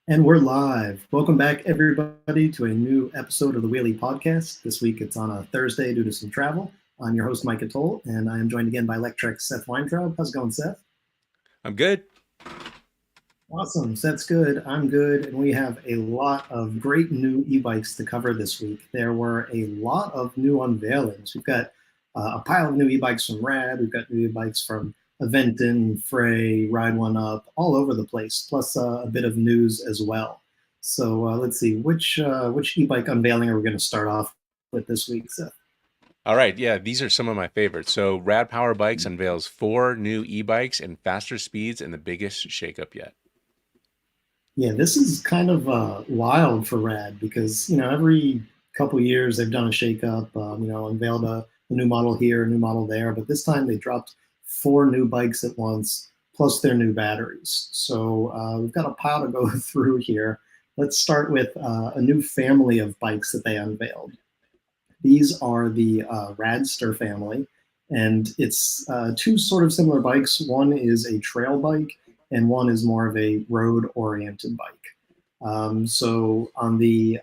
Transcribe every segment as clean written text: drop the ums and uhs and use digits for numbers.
And we're live. Welcome back, everybody, to a new episode of the Wheelie Podcast. This week it's on a Thursday due to some travel. I'm your host, Mike Atoll, and I am joined again by Electrek's Seth Weintraub. How's it going, Seth? I'm good. Awesome. Seth's good. I'm good. And we have a lot of great new e-bikes to cover this week. There were a lot of new unveilings. We've got a pile of new e-bikes from Rad. We've got new e-bikes from Aventon, FREY, Ride1Up, all over the place, plus a bit of news as well. So let's see, which e-bike unveiling are we going to start off with this week, Seth? All right, yeah, these are some of my favorites. So, Rad Power Bikes unveils four new e-bikes and faster speeds and the biggest shakeup yet. Yeah, this is kind of wild for Rad because every couple years they've done a shakeup. Unveiled a new model here, a new model there, but this time they dropped four new bikes at once, plus their new batteries. So we've got a pile to go through here. Let's start with a new family of bikes that they unveiled. These are the Radster family, and it's two sort of similar bikes. One is a trail bike, and one is more of a road-oriented bike. So on the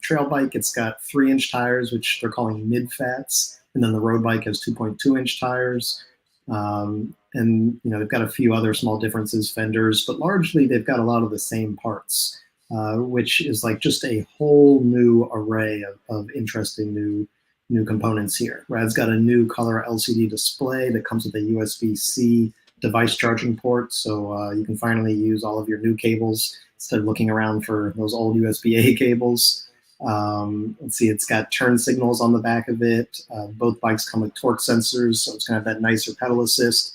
trail bike, it's got 3-inch tires, which they're calling mid-fats, and then the road bike has 2.2-inch tires. And they've got a few other small differences, fenders, but largely they've got a lot of the same parts, which is like just a whole new array of interesting new components here. Rad's got a new color LCD display that comes with a USB-C device charging port, so you can finally use all of your new cables instead of looking around for those old USB-A cables. Let's see, it's got turn signals on the back of it. Both bikes come with torque sensors, so it's going to have that nicer pedal assist.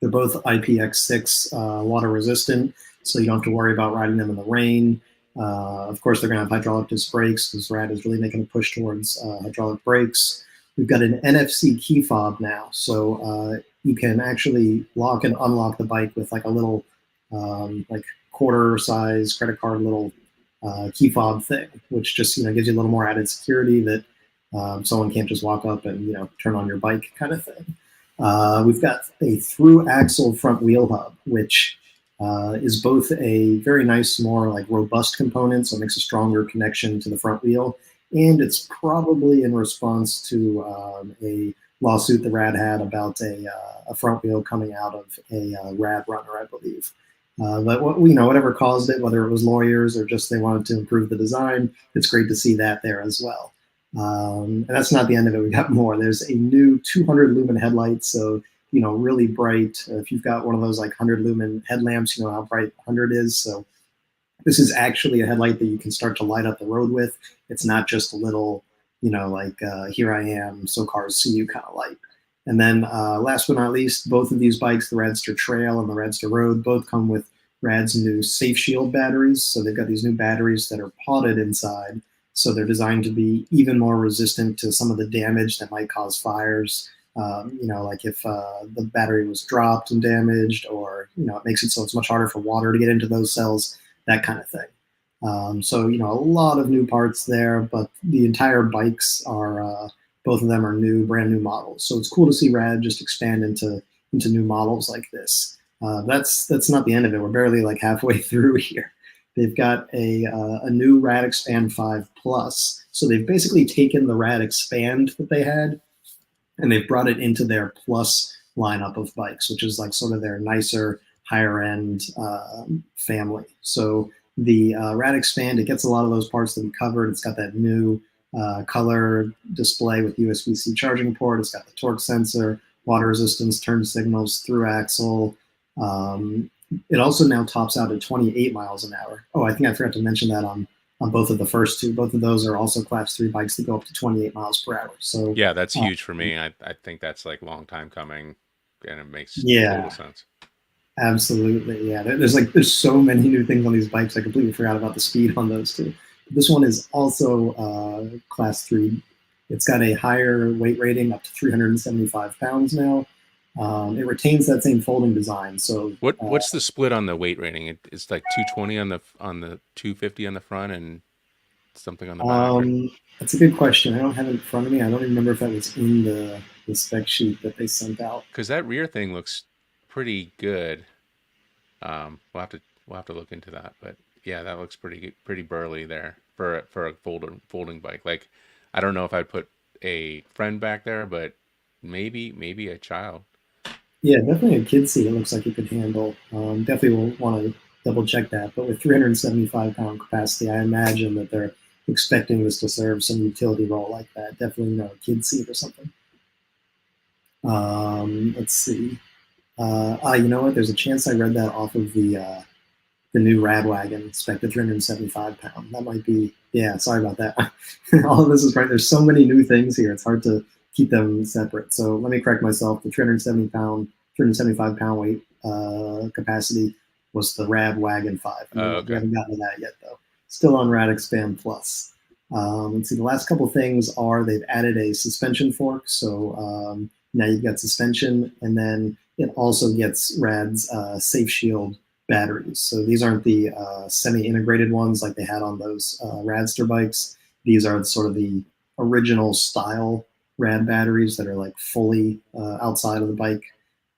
They're both IPX6 water resistant, so you don't have to worry about riding them in the rain. Of course, they're going to have hydraulic disc brakes because Rad is really making a push towards hydraulic brakes. We've got an NFC key fob now, so you can actually lock and unlock the bike with like a little like quarter size credit card little key fob thing, which just gives you a little more added security that someone can't just walk up and turn on your bike kind of thing. We've got a through axle front wheel hub, which is both a very nice, more like robust component, so it makes a stronger connection to the front wheel, and it's probably in response to a lawsuit that Rad had about a front wheel coming out of a Rad runner, I believe. But whatever caused it, whether it was lawyers or just they wanted to improve the design, it's great to see that there as well. And that's not the end of it. We got more. There's a new 200 lumen headlight, so really bright. If you've got one of those like 100 lumen headlamps, you know how bright 100 is. So this is actually a headlight that you can start to light up the road with. It's not just a little, like here I am, so cars see you kind of light. And then last but not least, both of these bikes, the Radster Trail and the Radster Road, both come with Rad's new Safe Shield batteries. So they've got these new batteries that are potted inside. So they're designed to be even more resistant to some of the damage that might cause fires. Like if the battery was dropped and damaged, or it makes it so it's much harder for water to get into those cells, that kind of thing. So a lot of new parts there, but the entire bikes are both of them are new, brand new models. So it's cool to see Rad just expand into new models like this. That's not the end of it. We're barely like halfway through here. They've got a new Rad Expand 5 Plus. So they've basically taken the Rad Expand that they had and they've brought it into their Plus lineup of bikes, which is like sort of their nicer, higher end family. So the Rad Expand, it gets a lot of those parts that we covered. It's got that new color display with USB-C charging port. It's got the torque sensor, water resistance, turn signals, through axle. It also now tops out at 28 miles an hour. Oh, I think I forgot to mention that on both of the first two. Both of those are also Class 3 bikes that go up to 28 miles per hour. So Yeah, that's huge for me. I think that's like a long time coming, and it makes total yeah, sense. absolutely. Yeah, there's so many new things on these bikes. I completely forgot about the speed on those two. This one is also Class 3. It's got a higher weight rating, up to 375 pounds now. It retains that same folding design. So What's the split on the weight rating? It's like 220 on the 250 on the front and something on the back, or that's a good question. I don't have it in front of me. I don't even remember if that was in the spec sheet that they sent out. because that rear thing looks pretty good. We'll have to look into that, but Yeah, that looks pretty burly there for a folding bike. Like, I don't know if I'd put a friend back there, but maybe a child. Yeah, definitely a kid seat. It looks like you could handle. Definitely will want to double check that. But with 375-pound capacity, I imagine that they're expecting this to serve some utility role like that. Definitely, a kid seat or something. Let's see. You know what? There's a chance I read that off of the new Rad Wagon, spec the 375-pound. That might be, yeah, sorry about that. All of this is right. There's so many new things here. It's hard to keep them separate. So let me correct myself. The 375-pound weight capacity was the Rad Wagon 5. Oh, We okay. haven't gotten to that yet, though. Still on Rad Expand Plus. Let's see, the last couple things are they've added a suspension fork. So now you've got suspension, and then it also gets Rad's Safe Shield batteries. So these aren't the semi-integrated ones like they had on those Radster bikes. These are sort of the original style Rad batteries that are like fully outside of the bike,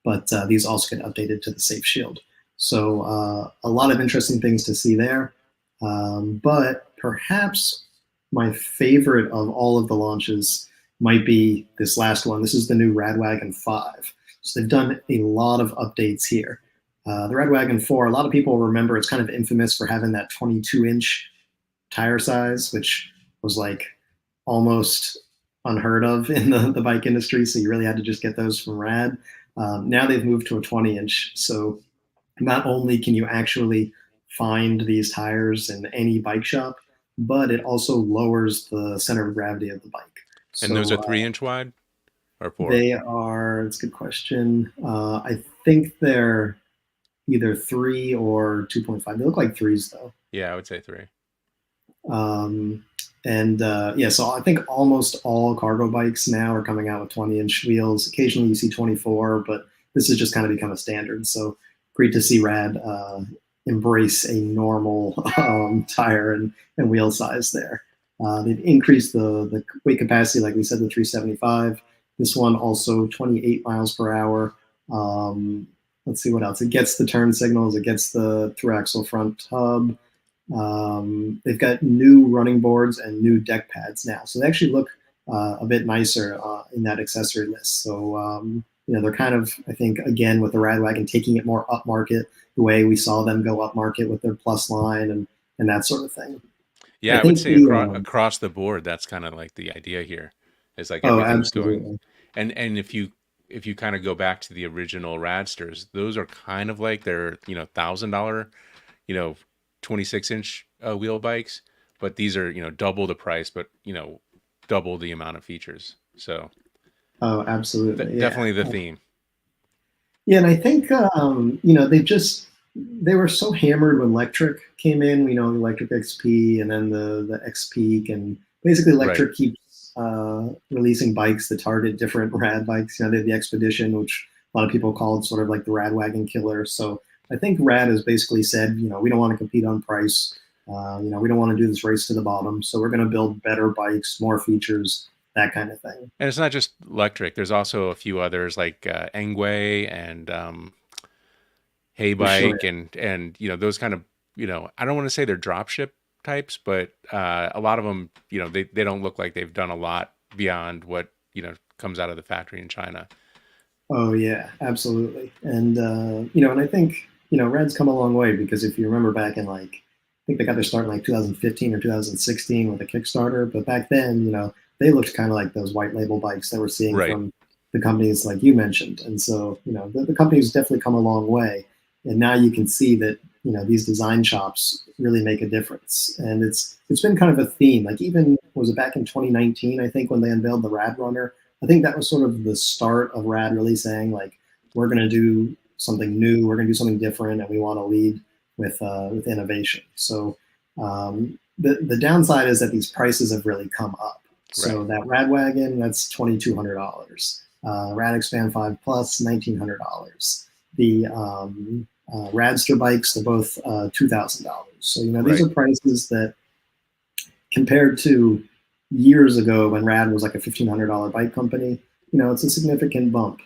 but these also get updated to the Safe Shield. So a lot of interesting things to see there. But perhaps my favorite of all of the launches might be this last one. This is the new Radwagon 5. So they've done a lot of updates here. The Radwagon 4, a lot of people remember it's kind of infamous for having that 22-inch tire size, which was like almost unheard of in the bike industry. So you really had to just get those from Rad. Now they've moved to a 20-inch. So not only can you actually find these tires in any bike shop, but it also lowers the center of gravity of the bike. And those So are 3 inch wide or 4? they are, it's a good question. I think they're either 3 or 2.5. They look like threes though. Yeah, I would say 3. Um, and yeah, so I think almost all cargo bikes now are coming out with 20-inch wheels. Occasionally you see 24, but this has just kind of become a standard. So great to see Rad embrace a normal tire and wheel size there. They've increased the weight capacity, like we said, to 375. This one also 28 miles per hour. Let's see what else. It gets the turn signals. It gets the through axle front hub. They've got new running boards and new deck pads now, so they actually look a bit nicer in that accessory list. So they're kind of, I think, again with the Radwagon taking it more upmarket, the way we saw them go upmarket with their Plus line and that sort of thing. I Yeah, I would think say the across the board, that's kind of like the idea here. Is like oh, everything's going, absolutely. and if you kind of go back to the original Radsters, those are kind of like their $1,000 you know 26-inch wheel bikes, but these are double the price, but double the amount of features. So Oh, absolutely. Yeah. definitely the theme. Yeah, and I think they were so hammered when Electrek came in. The Electrek XP and then the X Peak, and basically Right. Electrek keeps releasing bikes that target different Rad bikes. They have the Expedition, which a lot of people called sort of like the Rad Wagon killer. So I think Rad has basically said, we don't want to compete on price. We don't want to do this race to the bottom. So we're going to build better bikes, more features, that kind of thing. And it's not just Electrek. There's also a few others like Engway and Hey For sure. Bike and those kind of I don't want to say they're dropship types, but a lot of them they don't look like they've done a lot beyond what comes out of the factory in China. Oh yeah, absolutely. And and I think Red's come a long way because if you remember back in like I think they got their start in like 2015 or 2016 with a Kickstarter, but back then they looked kind of like those white label bikes that we're seeing Right. from the companies like you mentioned. And so the company's definitely come a long way, and now you can see that these design shops really make a difference. And it's been kind of a theme. Like even was it back in 2019? I think when they unveiled the Rad Runner, I think that was sort of the start of Rad really saying like, we're going to do something new, we're going to do something different, and we want to lead with innovation. So the downside is that these prices have really come up. Right. So that Rad Wagon, that's $2,200. Rad Expand 5 Plus, $1,900. The Radster bikes, they're both $2,000. So these Right. are prices that compared to years ago when Rad was like a $1,500 bike company, it's a significant bump.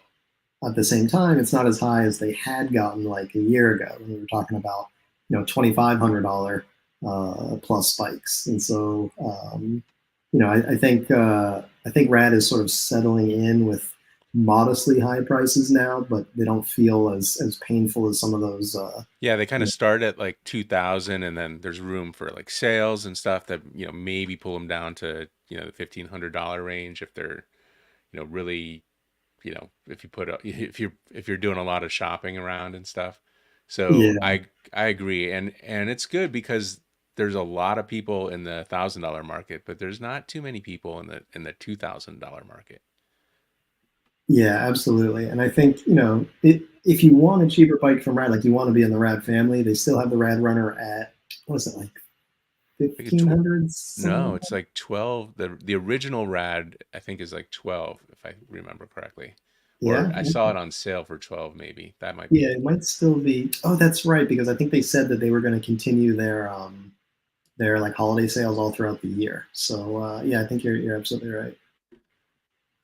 At the same time, it's not as high as they had gotten like a year ago when we were talking about, $2,500 plus bikes. And so, I think Rad is sort of settling in with modestly high prices now, but they don't feel as painful as some of those. Yeah, they kind of start at like 2000, and then there's room for like sales and stuff that, maybe pull them down to, the $1,500 range if they're, really, if you put if you're doing a lot of shopping around and stuff. So Yeah, I agree, and it's good because there's a lot of people in the $1,000 market, but there's not too many people in the $2,000 market. yeah, absolutely. And I think if you want a cheaper bike from Rad, like you want to be in the Rad family, they still have the Rad Runner at what is it like I think it's 1,500 no, something. it's like 12. The original Rad, I think, is like 12, if I remember correctly. Or Yeah, I saw it on sale for 12, maybe. That might yeah, be. it might still be. Oh, that's right, because I think they said that they were going to continue their like holiday sales all throughout the year. So yeah, I think you're absolutely right.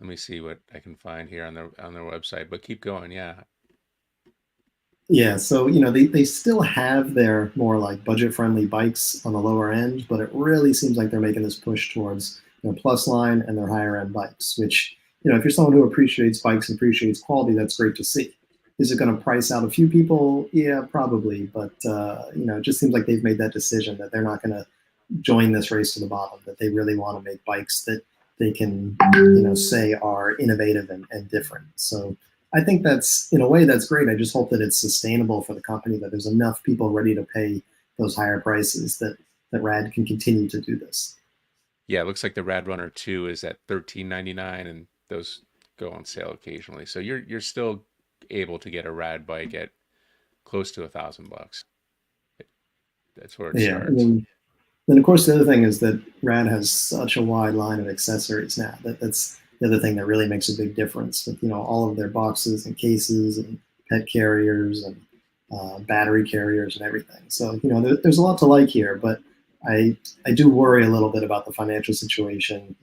Let me see what I can find here on their website. But keep going. Yeah. Yeah, so they still have their more like budget friendly bikes on the lower end, but it really seems like they're making this push towards their plus line and their higher end bikes, which if you're someone who appreciates bikes and appreciates quality, that's great to see. Is it going to price out a few people? Yeah, probably, but it just seems like they've made that decision that they're not going to join this race to the bottom, that they really want to make bikes that they can, say are innovative and different. So I think that's, in a way, that's great. I just hope that it's sustainable for the company, that there's enough people ready to pay those higher prices that Rad can continue to do this. Yeah, it looks like the Rad Runner 2 is at 13.99, and those go on sale occasionally. So you're still able to get a rad bike at close to $1,000. That's where it Yeah. starts. And of course, the other thing is that Rad has such a wide line of accessories now. That's the other thing that really makes a big difference with all of their boxes and cases and pet carriers and battery carriers and everything. So there's a lot to like here, but I do worry a little bit about the financial situation.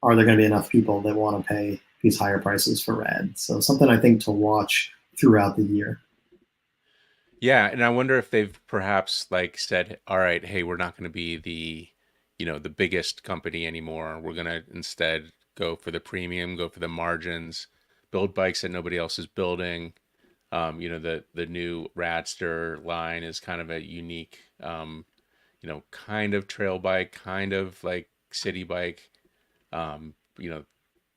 Are there going to be enough people that want to pay these higher prices for Rad? So something I think to watch throughout the year. Yeah, and I wonder if they've perhaps like said, all right, hey, we're not going to be the biggest company anymore. We're going to instead go for the premium, go for the margins, build bikes that nobody else is building. The new Radster line is kind of a unique, kind of trail bike, kind of like city bike. Um, you know,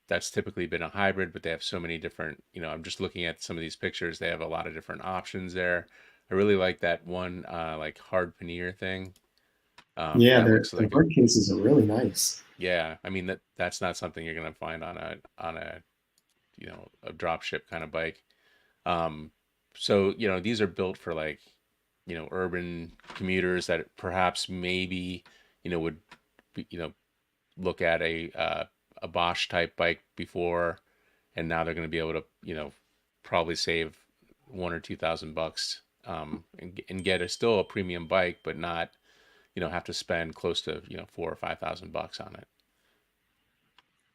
that's typically been a hybrid, but they have so many different, I'm just looking at some of these pictures. They have a lot of different options there. I really like that one, like hard pannier thing. Yeah, That looks their like hard cases are really nice. yeah. I mean that's not something you're gonna find on a drop ship kind of bike. Um, so these are built for like urban commuters that perhaps maybe would be, look at a Bosch type bike before, and now they're going to be able to probably save 1 or 2 thousand bucks, and get still a premium bike, but not have to spend close to 4 or 5 thousand bucks on it.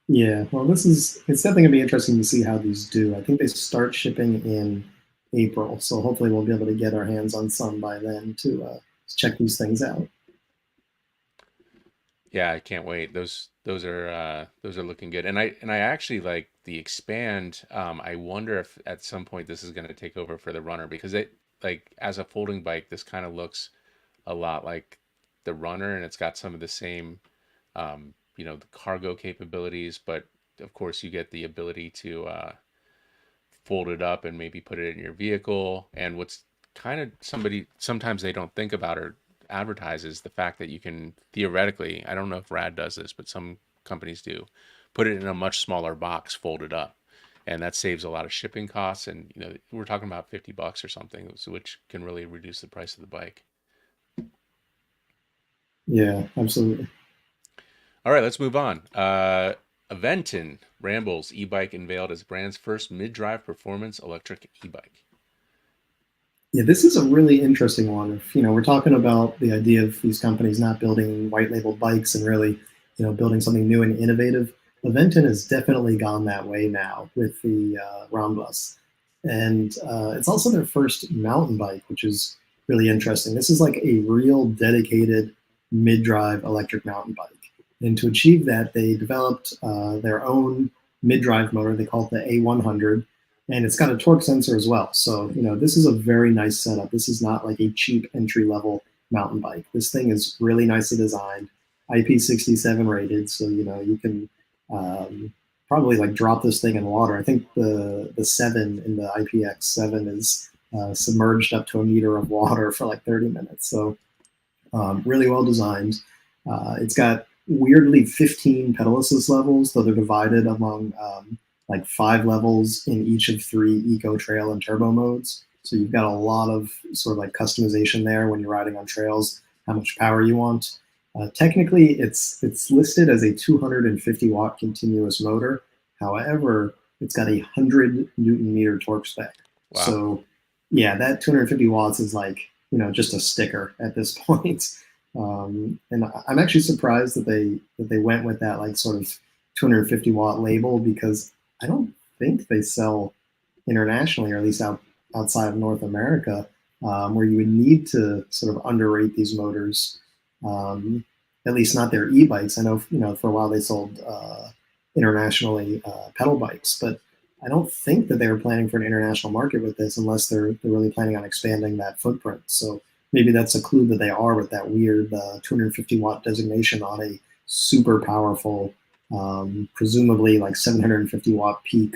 Yeah, well, it's definitely gonna be interesting to see how these do. I think they start shipping in April, so hopefully we'll be able to get our hands on some by then to check these things out. Yeah, I can't wait. Those are looking good. And I actually like the expand. I wonder if at some point this is going to take over for the runner, because it like as a folding bike, this kind of looks a lot like the runner, and it's got some of the same the cargo capabilities, but of course you get the ability to fold it up and maybe put it in your vehicle. And what's kind of somebody sometimes they don't think about or advertise is the fact that you can theoretically, I don't know if Rad does this, but some companies do, put it in a much smaller box, fold it up. And that saves a lot of shipping costs. And, we're talking about $50 or something, which can really reduce the price of the bike. Yeah, absolutely. All right, let's move on. Aventon Ramblas e-bike unveiled as brand's first mid-drive performance electric e-bike. Yeah, this is a really interesting one. If we're talking about the idea of these companies not building white labeled bikes and really, building something new and innovative, Aventon has definitely gone that way now with the Ramblas, and it's also their first mountain bike, which is really interesting. This is like a real dedicated mid-drive electric mountain bike. And to achieve that, they developed their own mid-drive motor. They call it the A100, and it's got a torque sensor as well. So, this is a very nice setup. This is not like a cheap entry-level mountain bike. This thing is really nicely designed, IP67 rated, so you can probably like drop this thing in water. I think the 7 in the IPX7 is submerged up to a meter of water for like 30 minutes. So really well designed. It's got weirdly 15 pedal assist levels, though they're divided among like 5 levels in each of 3 eco, trail, and turbo modes. So you've got a lot of sort of like customization there when you're riding on trails, how much power you want. Technically, it's listed as a 250 watt continuous motor. However, it's got a 100 Newton meter torque spec. Wow. So yeah, that 250 watts is like, just a sticker at this point. And I'm actually surprised that they went with that like sort of 250 watt label, because I don't think they sell internationally, or at least outside of North America, where you would need to sort of underrate these motors. At least not their e-bikes. I know, for a while they sold internationally pedal bikes, but I don't think that they were planning for an international market with this, unless they're really planning on expanding that footprint. So maybe that's a clue that they are, with that weird 250 watt designation on a super powerful, presumably like 750 watt peak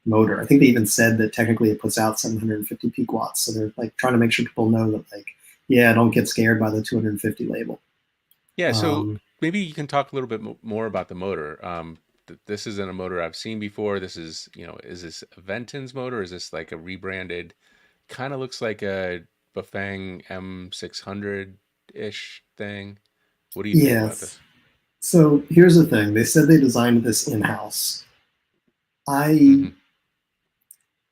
motor. I think they even said that technically it puts out 750 peak watts. So they're like trying to make sure people know that, like, yeah, don't get scared by the 250 label. Yeah, so Um, maybe you can talk a little bit more about the motor. This isn't a motor I've seen before. This is, is this Aventon's motor? Is this like a rebranded? Kind of looks like a Bafang M600-ish thing. What do you think about yes. this? So here's the thing. They said they designed this in-house. I Hmm.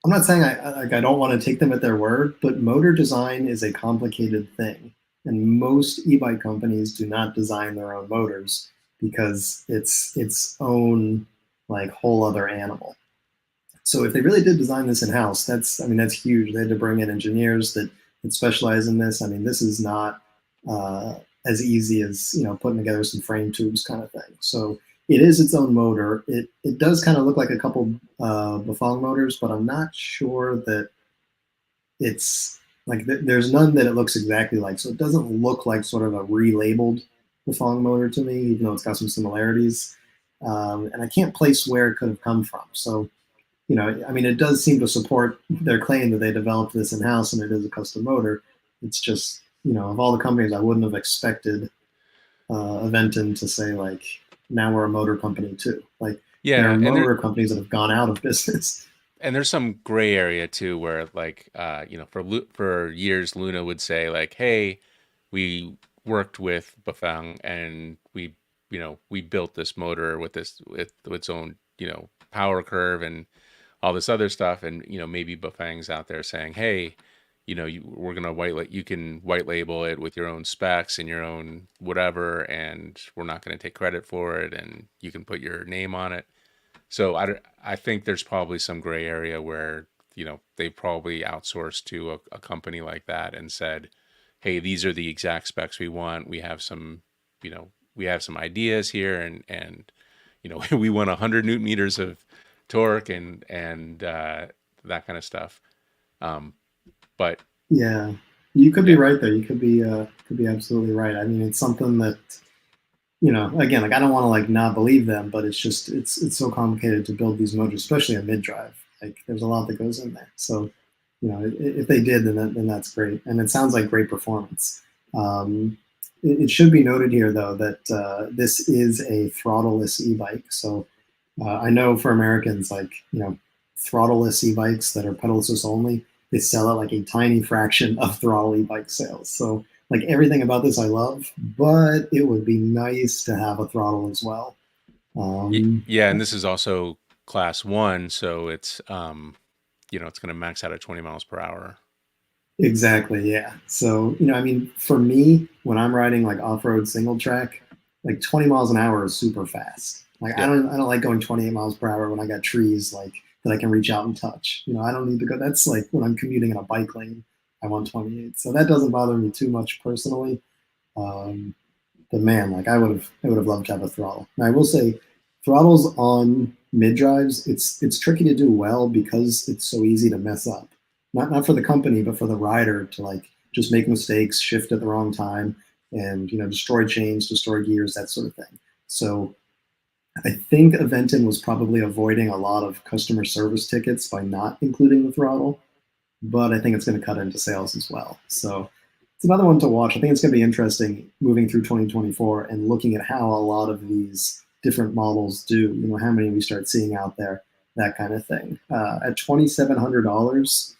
I'm not saying I don't want to take them at their word, but motor design is a complicated thing, and most e-bike companies do not design their own motors, because it's its own like whole other animal. So if they really did design this in house, that's huge. They had to bring in engineers that specialize in this. I mean, this is not uh, as easy as putting together some frame tubes kind of thing. So it is its own motor. It does kind of look like a couple Bafang motors, but I'm not sure that it's like there's none that it looks exactly like. So it doesn't look like sort of a relabeled Bafang motor to me, even though it's got some similarities. And I can't place where it could have come from. So I mean, it does seem to support their claim that they developed this in house and it is a custom motor. It's just, of all the companies, I wouldn't have expected Aventon to say, like, now we're a motor company too. Like, there are Yeah, and motor companies that have gone out of business. there's some gray area too, where like for years Luna would say like, "Hey, we worked with Bafang and we built this motor with its own power curve and all this other stuff," and maybe Bafang's out there saying, "Hey, we're gonna you can white label it with your own specs and your own whatever, and we're not gonna take credit for it, and you can put your name on it." So I think there's probably some gray area where, they probably outsourced to a company like that and said, "Hey, these are the exact specs we want. We have some ideas here, and we want 100 Newton meters of torque and that kind of stuff." Um, but Yeah, you could be yeah, right there. You could be absolutely right. I mean, it's something that again, like, I don't want to like not believe them, but it's just it's so complicated to build these motors, especially a mid drive. Like, there's a lot that goes in there. So if they did, then that's great, and it sounds like great performance. It should be noted here, though, that this is a throttleless e-bike. So I know for Americans, like, throttleless e-bikes that are pedal assist only, they sell at like a tiny fraction of throttle e-bike sales. So like, everything about this I love, but it would be nice to have a throttle as well. Um, yeah, and this is also class one, so it's going to max out at 20 miles per hour. exactly, yeah. So I mean, for me, when I'm riding like off-road single track, like 20 miles an hour is super fast. Like, I Yep. don't I don't like going 28 miles per hour when I got trees like that I can reach out and touch. I don't need to go. That's like when I'm commuting in a bike lane. I want 28. So that doesn't bother me too much personally. Um, but man, like I would have loved to have a throttle. And I will say, throttles on mid drives, it's tricky to do well because it's so easy to mess up. Not for the company, but for the rider to like just make mistakes, shift at the wrong time, and destroy chains, destroy gears, that sort of thing. So I think Aventon was probably avoiding a lot of customer service tickets by not including the throttle, but I think it's going to cut into sales as well. So it's another one to watch. I think it's going to be interesting moving through 2024 and looking at how a lot of these different models do. How many we start seeing out there, that kind of thing. At $2,700,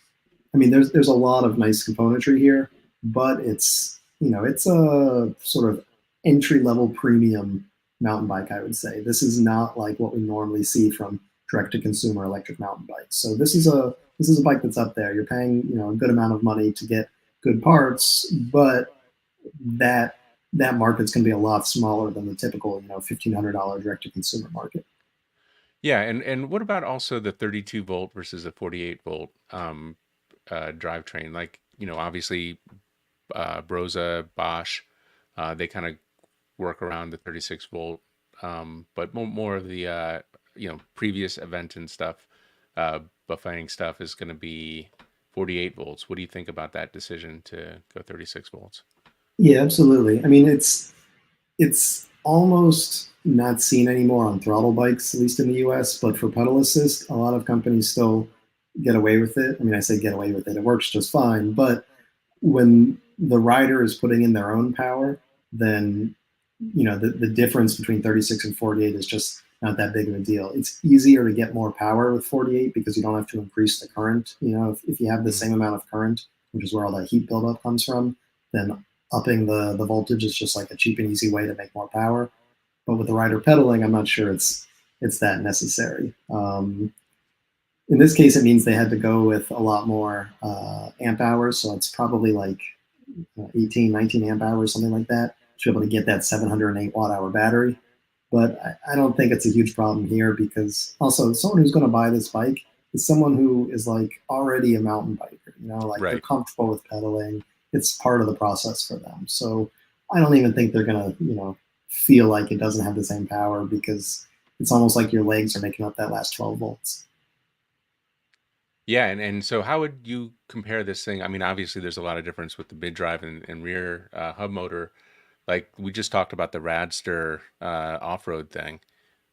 I mean, there's a lot of nice componentry here, but it's a sort of entry level premium mountain bike. I would say this is not like what we normally see from direct to consumer electric mountain bikes. So this is a bike that's up there. You're paying a good amount of money to get good parts, but that that market's going to be a lot smaller than the typical $1,500 direct to consumer market. Yeah, and what about also the 32 volt versus the 48 volt drivetrain? Like, obviously Broza, Bosch, they kind of work around the 36 volt, but more of the previous event and stuff, buffeting stuff is going to be 48 volts. What do you think about that decision to go 36 volts? Yeah, absolutely. I mean, it's almost not seen anymore on throttle bikes, at least in the US, but for pedal assist, a lot of companies still get away with it. I mean, I say get away with it, it works just fine. But when the rider is putting in their own power, then the difference between 36 and 48 is just not that big of a deal. It's easier to get more power with 48 because you don't have to increase the current. If you have the Mm. same amount of current, which is where all that heat buildup comes from, then upping the voltage is just like a cheap and easy way to make more power. But with the rider pedaling, I'm not sure it's that necessary. In this case, it means they had to go with a lot more amp hours, so it's probably like 18, 19 amp hours, something like that, to be able to get that 708 watt hour battery. But I don't think it's a huge problem here because also someone who's going to buy this bike is someone who is like already a mountain biker, like they're Right. comfortable with pedaling. It's part of the process for them. So I don't even think they're going to, feel like it doesn't have the same power because it's almost like your legs are making up that last 12 volts. Yeah, and so how would you compare this thing? I mean, obviously there's a lot of difference with the mid drive and rear hub motor. Like we just talked about the Radster off-road thing.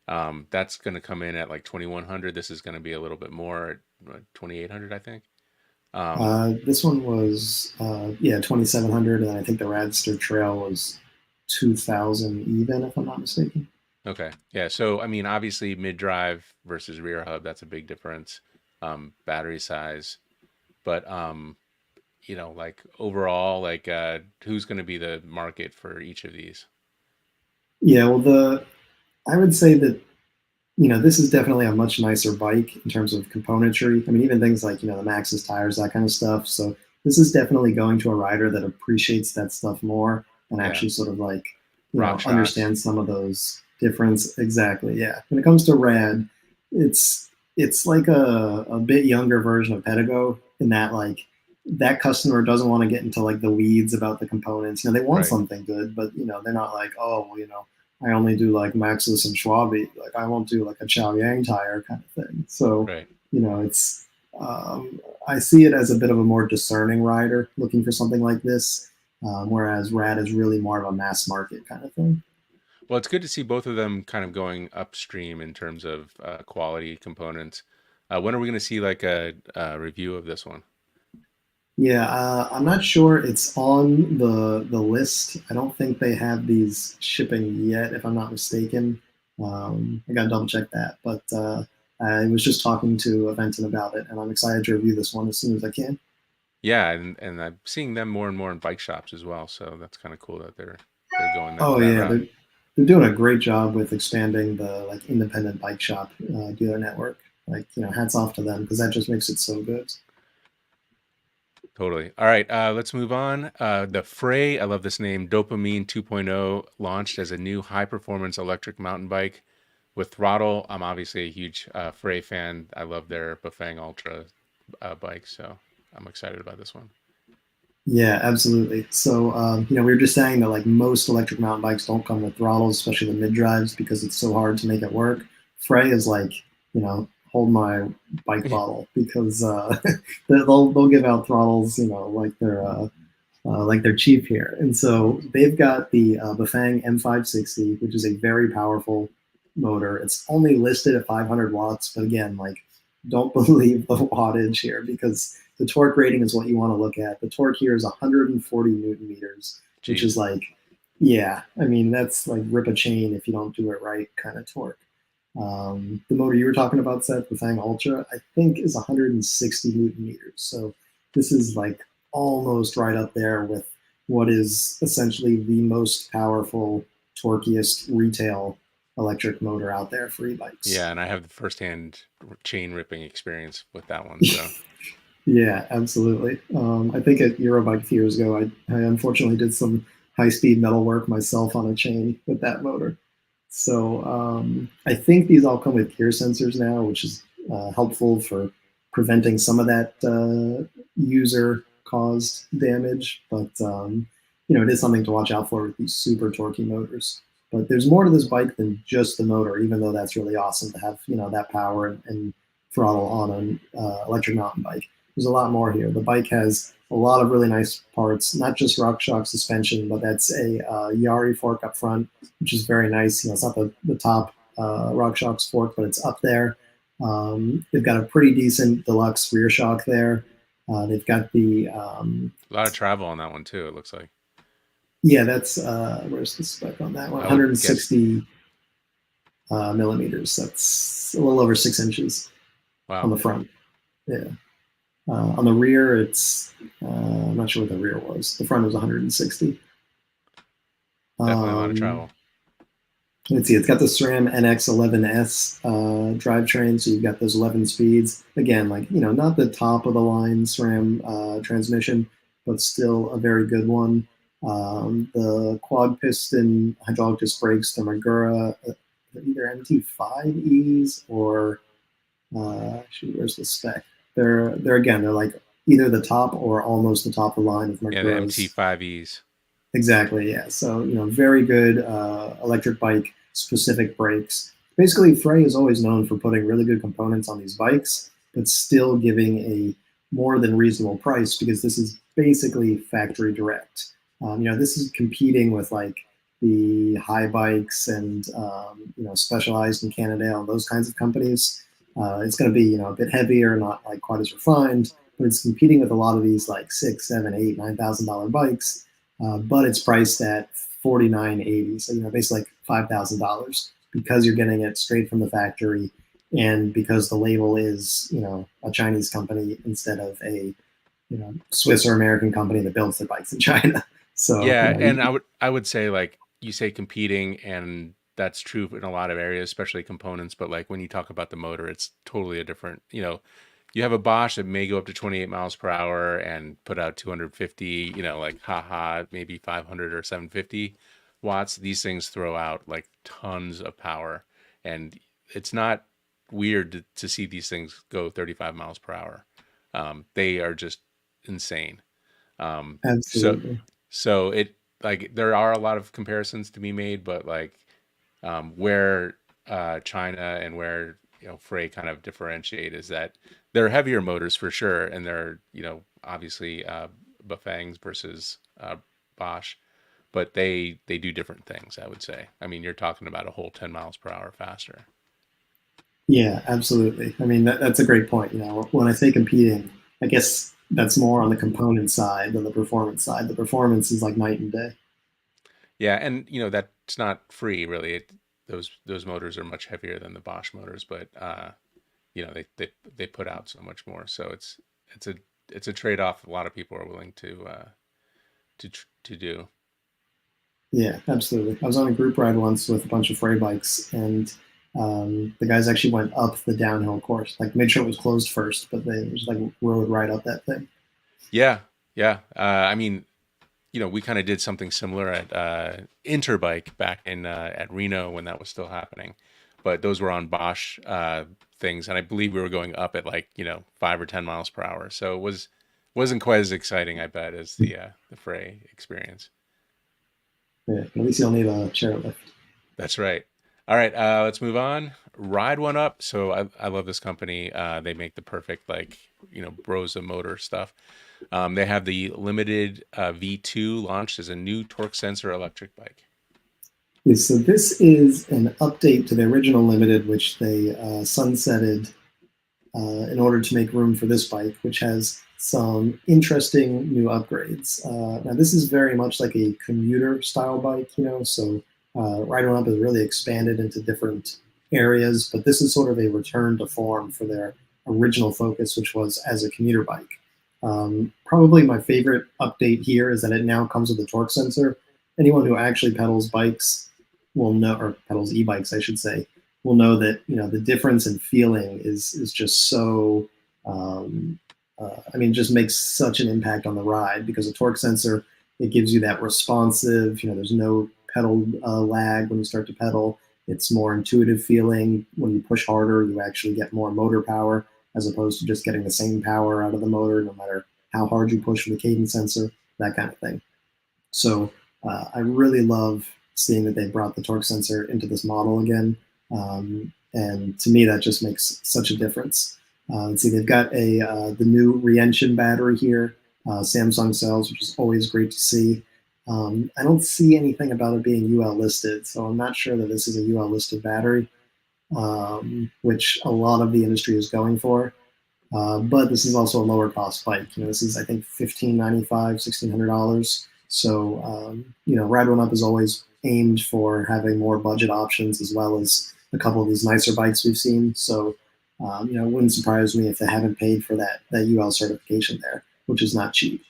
That's going to come in at like 2100. This is going to be a little bit more at 2800, I think. Um, This one was yeah 2,700, and I think the Radster Trail was 2,000 even, if I'm not mistaken. okay. Yeah. So, I mean, obviously mid drive versus rear hub, that's a big difference. Battery size, but like overall, like who's going to be the market for each of these? Yeah, well, the I would say that this is definitely a much nicer bike in terms of componentry. I mean, even things like the Maxxis tires, that kind of stuff. So this is definitely going to a rider that appreciates that stuff more and Yeah. actually sort of like Rock shocks. understands some of those difference. Exactly. Yeah. When it comes to Rad, it's like a bit younger version of Pedigo in that like that customer doesn't want to get into like the weeds about the components. They want Right. something good, but they're not like, oh, well, I only do like Maxxis and Schwabi. Like I won't do like a Chow Yang tire kind of thing. So, Right. it's I see it as a bit of a more discerning rider looking for something like this, whereas Rad is really more of a mass market kind of thing. Well, it's good to see both of them kind of going upstream in terms of quality components. When are we going to see like a review of this one? Yeah, I'm not sure it's on the list. I don't think they have these shipping yet, if I'm not mistaken. I got to double check that, but I was just talking to Aventon about it, and I'm excited to review this one as soon as I can. Yeah, and I'm seeing them more and more in bike shops as well, so that's kind of cool that they're going that Oh that yeah, route. they're doing a great job with expanding the like independent bike shop dealer network. Like hats off to them because that just makes it so good. Totally. All right, let's move on. The FREY, I love this name, Dopamine 2.0 launched as a new high-performance electric mountain bike with throttle. I'm obviously a huge FREY fan. I love their Bafang Ultra bike, so I'm excited about this one. Yeah, absolutely. So, we were just saying that like most electric mountain bikes don't come with throttles, especially the mid drives, because it's so hard to make it work. FREY is like, hold my bike bottle because they'll give out throttles, like they're cheap here. And so they've got the Bafang M560, which is a very powerful motor. It's only listed at 500 watts, but again, like, don't believe the wattage here because the torque rating is what you want to look at. The torque here is 140 Newton meters, which is Jeez. like, yeah, I mean, that's like rip a chain if you don't do it right kind of torque. The motor you were talking about, Seth, the Fang Ultra, I think is 160 Newton meters. So this is like almost right up there with what is essentially the most powerful, torquiest retail electric motor out there for Yeah, e-bikes. and I have the firsthand chain ripping experience with that one. So Yeah, absolutely. I think at Eurobike a few years ago, I unfortunately did some high-speed metal work myself on a chain with that motor. So I think these all come with gear sensors now, which is helpful for preventing some of that user-caused damage. But it is something to watch out for with these super torquey motors. But there's more to this bike than just the motor, even though that's really awesome to have that power and throttle on an electric mountain bike. There's a lot more here. The bike has a lot of really nice parts, not just RockShox suspension, but that's a Yari fork up front, which is very nice. It's not the top RockShox fork, but it's up there. They've got a pretty decent deluxe rear shock there. They've got the a lot of travel on that one too, it looks like. yeah, that's where's the spec on that one? I would guess. 160 millimeters. That's a little over 6 inches on Wow, the front. Yeah. On the rear, I'm not sure what the rear was. The front was 160. definitely a lot of Um, travel. let's see, it's got the SRAM NX11S drivetrain, so you've got those 11 speeds. Again, like, not the top of the line SRAM transmission, but still a very good one. The quad piston hydraulic disc brakes, the Magura, they're either MT5Es or, shoot, where's the spec? They're like either the top or almost the top of the line of Yeah, the Maguras. MT5Es. Exactly, yeah. So, very good electric bike specific brakes. Basically, FREY is always known for putting really good components on these bikes, but still giving a more than reasonable price because this is basically factory direct. This is competing with like the high bikes and Specialized in Canada and those kinds of companies. It's going to be a bit heavier, not like quite as refined, but it's competing with a lot of these like six, seven, eight, $9,000 bikes, but it's priced at 49.80, so basically like $5,000 because you're getting it straight from the factory, and because the label is a Chinese company instead of a Swiss or American company that builds their bikes in China. So Yeah, and I would say like you say competing, and that's true in a lot of areas, especially components. But like when you talk about the motor, it's totally a different. You have a Bosch that may go up to 28 miles per hour and put out 250. Like haha, maybe 500 or 750 watts. These things throw out like tons of power, and it's not weird to see these things go 35 miles per hour. They are just insane. So absolutely. so it like there are a lot of comparisons to be made, but like where China and where FREY kind of differentiate is that they're heavier motors for sure, and they're obviously Bafangs versus Bosch, but they do different things. I would say. I mean, you're talking about a whole 10 miles per hour faster. Yeah, absolutely. I mean, that's a great point. When I say competing, I guess that's more on the component side than the performance side. The performance is like night and day. Yeah, and that's not free really. Those motors are much heavier than the Bosch motors, but they put out so much more. So it's a it's a trade off. A lot of people are willing to do. Yeah, absolutely. I was on a group ride once with a bunch of FREY bikes, and the guys actually went up the downhill course, like made sure it was closed first, but they just like rode right up that thing. Yeah, yeah. I mean, we kind of did something similar at Interbike back in at Reno when that was still happening, but those were on Bosch things, and I believe we were going up at like 5 or 10 miles per hour. So it was Wasn't quite as exciting, I bet, as the FREY experience. Yeah, at least you'll need a chairlift. That's right. All right, let's move on. Ride1Up. So I love this company. They make the perfect like Broza motor stuff. They have the limited V2 launched as a new torque sensor electric bike. Yeah, so this is an update to the original Limited, which they sunsetted in order to make room for this bike, which has some interesting new upgrades. Now, this is very much like a commuter style bike, so Ride1Up has really expanded into different areas, but this is sort of a return to form for their original focus, which was as a commuter bike. Probably my favorite update here is that it now comes with a torque sensor. Anyone who actually pedals bikes will know, or pedals e-bikes, I should say, will know that the difference in feeling is just so. I mean, just makes such an impact on the ride because a torque sensor, it gives you that responsive. There's no pedal lag when you start to pedal. It's more intuitive feeling. When you push harder, you actually get more motor power as opposed to just getting the same power out of the motor, no matter how hard you push with the cadence sensor, that kind of thing. So I really love seeing that they brought the torque sensor into this model again. And to me, that just makes such a difference. Let's see, they've got the new Rienshin battery here, Samsung sells, which is always great to see. I don't see anything about it being UL listed, so I'm not sure that this is a UL listed battery, which a lot of the industry is going for. But this is also a lower cost bike. This is I think $1595, $1600. So Ride1Up is always aimed for having more budget options as well as a couple of these nicer bikes we've seen. So it wouldn't surprise me if they haven't paid for that UL certification there, which is not cheap.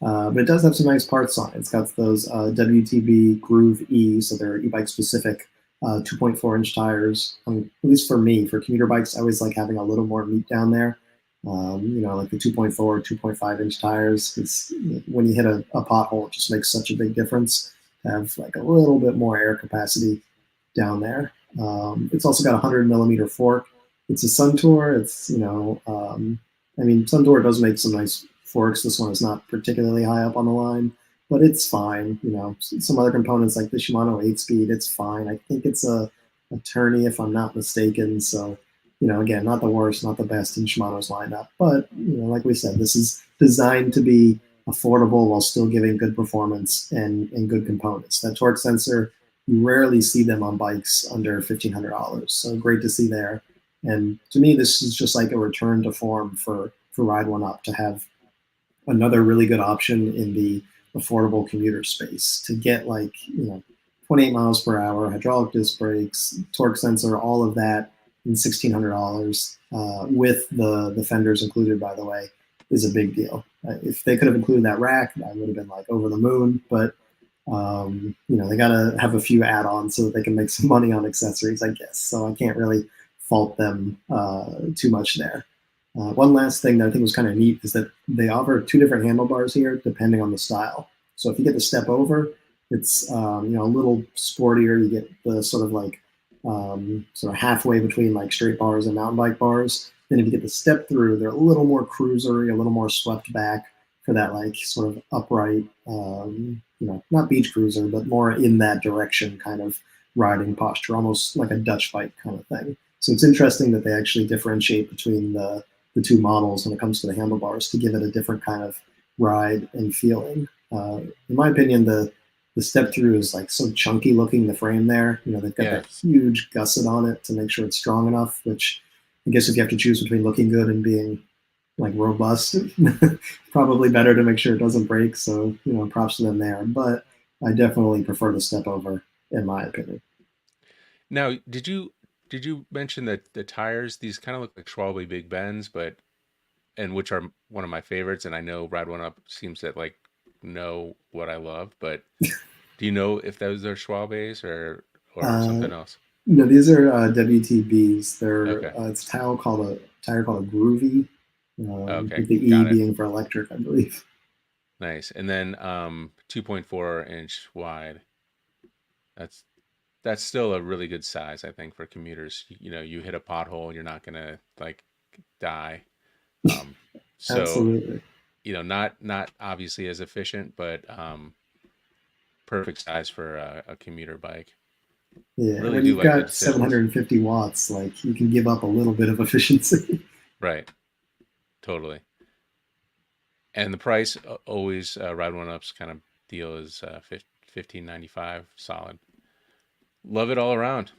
But it does have some nice parts on it. It's got those WTB Groove E, so they're e-bike specific 2.4-inch tires. At least for me, for commuter bikes, I always like having a little more meat down there. Like the 2.4, 2.5-inch tires. It's when you hit a pothole, it just makes such a big difference to have like a little bit more air capacity down there. It's also got a 100 millimeter fork. It's a Suntour. I mean, Suntour does make some nice forks. This one is not particularly high up on the line, but it's fine. Some other components like the Shimano 8-speed, it's fine. I think it's a Tourney, if I'm not mistaken. So again, not the worst, not the best in Shimano's lineup, but like we said, this is designed to be affordable while still giving good performance and good components. That torque sensor, you rarely see them on bikes under $1,500, so great to see there. And to me, this is just like a return to form for Ride1Up to have another really good option in the affordable commuter space to get 28 miles per hour, hydraulic disc brakes, torque sensor, all of that in $1,600 with the fenders included, by the way, is a big deal. If they could have included that rack, I would have been like over the moon. But they got to have a few add-ons so that they can make some money on accessories, I guess. So I can't really fault them too much there. One last thing that I think was kind of neat is that they offer 2 different handlebars here depending on the style. So if you get the step over, it's a little sportier. You get the sort of halfway between like straight bars and mountain bike bars. Then if you get the step through, they're a little more cruisery, a little more swept back for that like sort of upright, not beach cruiser, but more in that direction kind of riding posture, almost like a Dutch bike kind of thing. So it's interesting that they actually differentiate between the 2 models when it comes to the handlebars to give it a different kind of ride and feeling. In my opinion, the step through is like so chunky looking, the frame there. They've got Yeah. that huge gusset on it to make sure it's strong enough, which I guess if you have to choose between looking good and being like robust, probably better to make sure it doesn't break. So, props to them there. But I definitely prefer the step over, in my opinion. Now, did you mention that the tires, these kind of look like Schwalbe Big Bends, but and which are one of my favorites, and I know Ride1Up seems to like know what I love, but do you know if those are Schwalbes or Uh, something else? no, these are WTBs. They're Okay. it's a tire called a Groovy, Okay. with the E Got it. being for electric, I believe. Nice. And then 2.4-inch wide. That's that's still a really good size, I think, for commuters. You hit a pothole, you're not gonna like die. Um, so Absolutely. not obviously as efficient, but perfect size for a commuter bike. Yeah, Really when do you've like the got decisions. 750 watts, like you can give up a little bit of efficiency. Right. Totally. And the price always Ride1Up's kind of deal is 15.95 solid. Love it all around.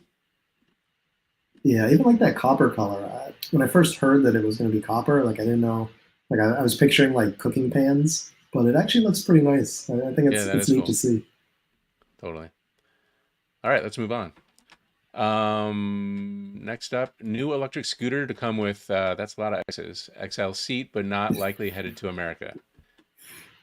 Yeah, even like that copper color. When I first heard that it was going to be copper, like I didn't know. Like I was picturing like cooking pans, but it actually looks pretty nice. I think Yeah, that it's is neat to cool. see. Totally. All right, let's move on. Next up, new electric scooter to come with that's a lot of X's. XL seat, but not likely headed to America.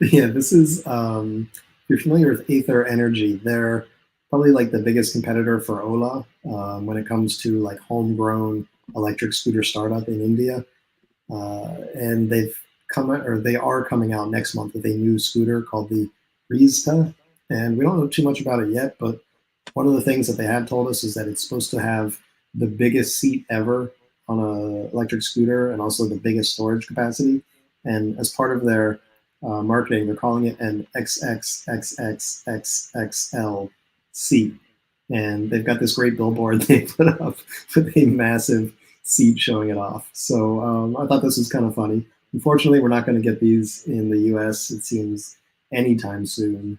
Yeah, this is. If you're familiar with Aether Energy, they're probably like the biggest competitor for Ola when it comes to like homegrown electric scooter startup in India. And they are coming out next month with a new scooter called the Rizta. And we don't know too much about it yet, but one of the things that they have told us is that it's supposed to have the biggest seat ever on a electric scooter and also the biggest storage capacity. And as part of their marketing, they're calling it an XXXXXL seat. And they've got this great billboard they put up with a massive seat showing it off. So I thought this was kind of funny. Unfortunately, we're not going to get these in the US, it seems, anytime soon.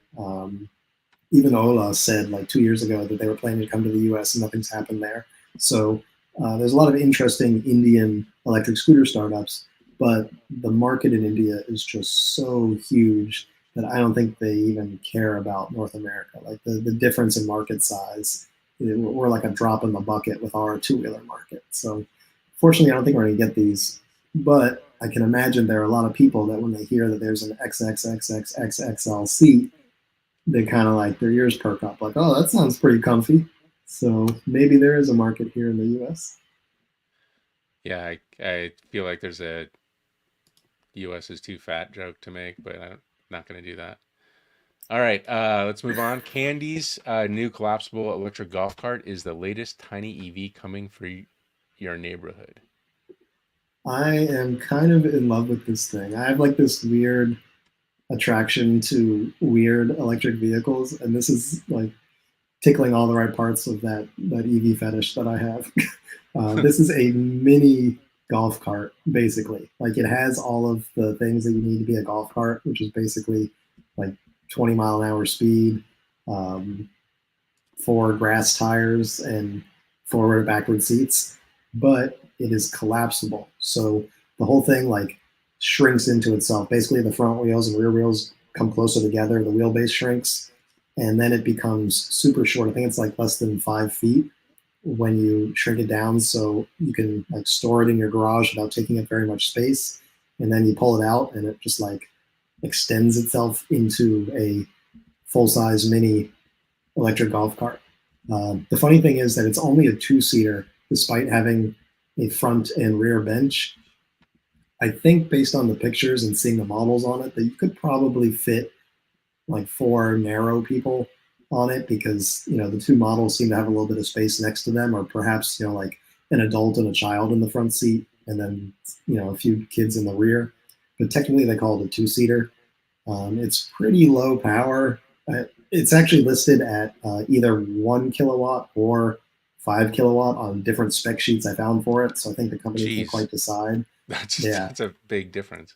Even Ola said like 2 years ago that they were planning to come to the US and nothing's happened there. So there's a lot of interesting Indian electric scooter startups, but the market in India is just so huge that I don't think they even care about North America. Like the difference in market size, we're like a drop in the bucket with our two-wheeler market. So fortunately, I don't think we're going to get these, but I can imagine there are a lot of people that when they hear that there's an XXXXXL seat, they kind of like their ears perk up, like, oh, that sounds pretty comfy. So maybe there is a market here in the U.S. Yeah, I feel like there's a US is too fat joke to make, but I'm not going to do that. All right, let's move on. Kandi's new collapsible electric golf cart is the latest tiny EV coming for your neighborhood. I am kind of in love with this thing. I have like this weird attraction to weird electric vehicles, and this is like tickling all the right parts of that EV fetish that I have. This is a mini golf cart, basically. Like it has all of the things that you need to be a golf cart, which is basically like 20-mile-an-hour speed, um, four grass tires, and forward and backward seats. But it is collapsible, so the whole thing like shrinks into itself. Basically, the front wheels and rear wheels come closer together. The wheelbase shrinks, and then it becomes super short. I think it's like less than 5 feet when you shrink it down, so you can like store it in your garage without taking up very much space. And then you pull it out, and it just like extends itself into a full size mini electric golf cart. The funny thing is that it's only a two-seater, despite having a front and rear bench. I think based on the pictures and seeing the models on it, that you could probably fit like four narrow people on it because the two models seem to have a little bit of space next to them, or perhaps like an adult and a child in the front seat, and then a few kids in the rear. But technically, they call it a two-seater. It's pretty low power. It's actually listed at either 1 kilowatt or 5 kilowatt on different spec sheets I found for it. So I think the company can't Jeez, quite decide. Yeah, that's a big difference.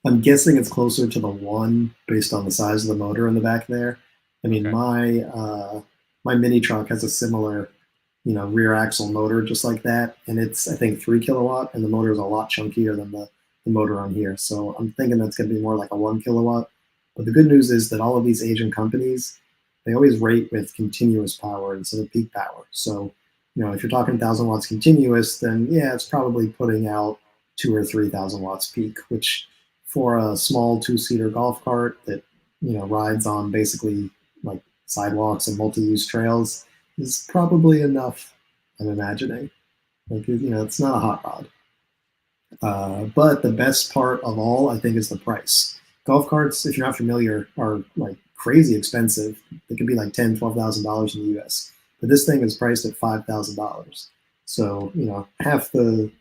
I'm guessing it's closer to the one based on the size of the motor in the back there. I mean, Okay. my mini truck has a similar, rear axle motor just like that, and it's I think 3 kilowatt, and the motor is a lot chunkier than the motor on here. So I'm thinking that's going to be more like a 1 kilowatt. But the good news is that all of these Asian companies, they always rate with continuous power instead of peak power. So, if you're talking 1,000 watts continuous, then yeah, it's probably putting out 2 or 3 thousand watts peak, which for a small two-seater golf cart that rides on basically like sidewalks and multi-use trails is probably enough. I'm imagining, like it's not a hot rod. But the best part of all, I think, is the price. Golf carts, if you're not familiar, are like crazy expensive. They could be like $10,000, $12,000 in the U.S. But this thing is priced at $5,000. So half the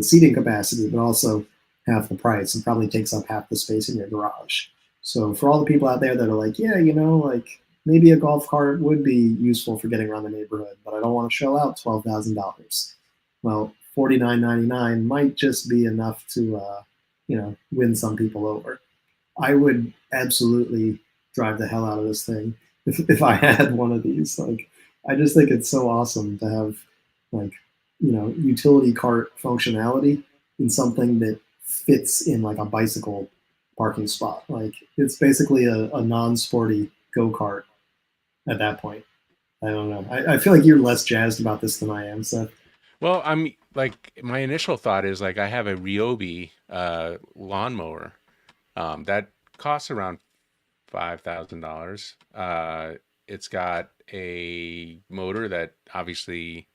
seating capacity, but also half the price and probably takes up half the space in your garage. So for all the people out there that are like, yeah, you know, like maybe a golf cart would be useful for getting around the neighborhood, but I don't want to shell out $12,000. Well, $49.99 might just be enough to, win some people over. I would absolutely drive the hell out of this thing if I had one of these. Like, I just think it's so awesome to have, like, utility cart functionality in something that fits in like a bicycle parking spot. Like, it's basically a non-sporty go-kart at that point. I don't know. I feel like you're less jazzed about this than I am. So Well, I'm like my initial thought is like I have a Ryobi lawnmower that costs around $5,000. It's got a motor that obviously,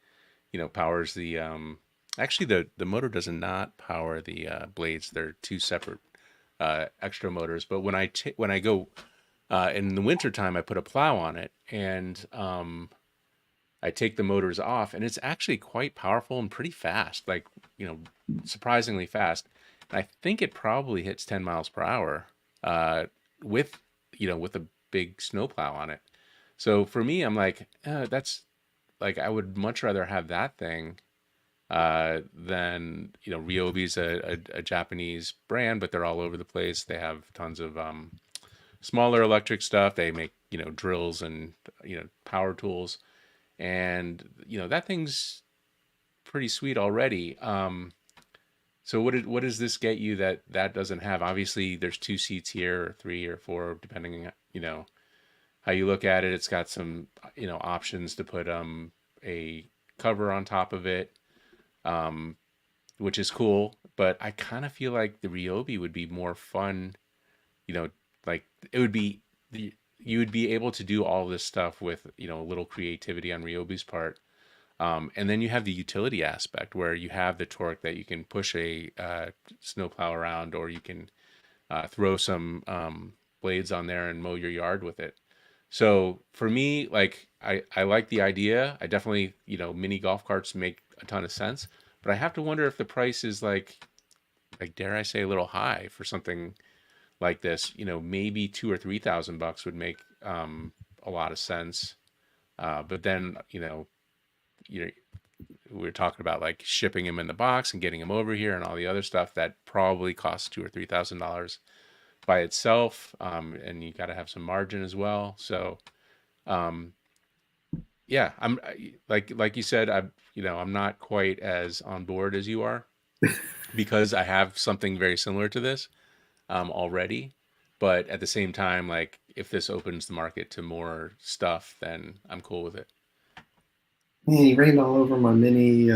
powers the actually the motor does not power the blades. They're two separate extra motors. But when I go in the wintertime, I put a plow on it and I take the motors off, and it's actually quite powerful and pretty fast, like, surprisingly fast. And I think it probably hits 10 miles per hour uh, with, with a big snowplow on it. So for me, I'm like, that's like, I would much rather have that thing than, Ryobi's a Japanese brand, but they're all over the place. They have tons of smaller electric stuff. They make, drills and, power tools. And, that thing's pretty sweet already. So what does this get you that doesn't have? Obviously, there's two seats here, or three or four, depending, how you look at it. It's got some, options to put a cover on top of it, um, which is cool. But I kind of feel like the Ryobi would be more fun, you know, like it would be you would be able to do all this stuff with, a little creativity on Ryobi's part. And then you have the utility aspect where you have the torque that you can push a snowplow around, or you can throw some blades on there and mow your yard with it. So for me, like I like the idea. I definitely, mini golf carts make a ton of sense, but I have to wonder if the price is like dare I say a little high for something like this. Maybe 2 or 3 thousand bucks would make a lot of sense. But then, you we're talking about like shipping him in the box and getting him over here and all the other stuff that probably costs $2 or $3,000 by itself. And you got to have some margin as well. So, um, yeah, like you said, I'm not quite as on board as you are because I have something very similar to this already. But at the same time, like if this opens the market to more stuff, then I'm cool with it. man, he rained all over my mini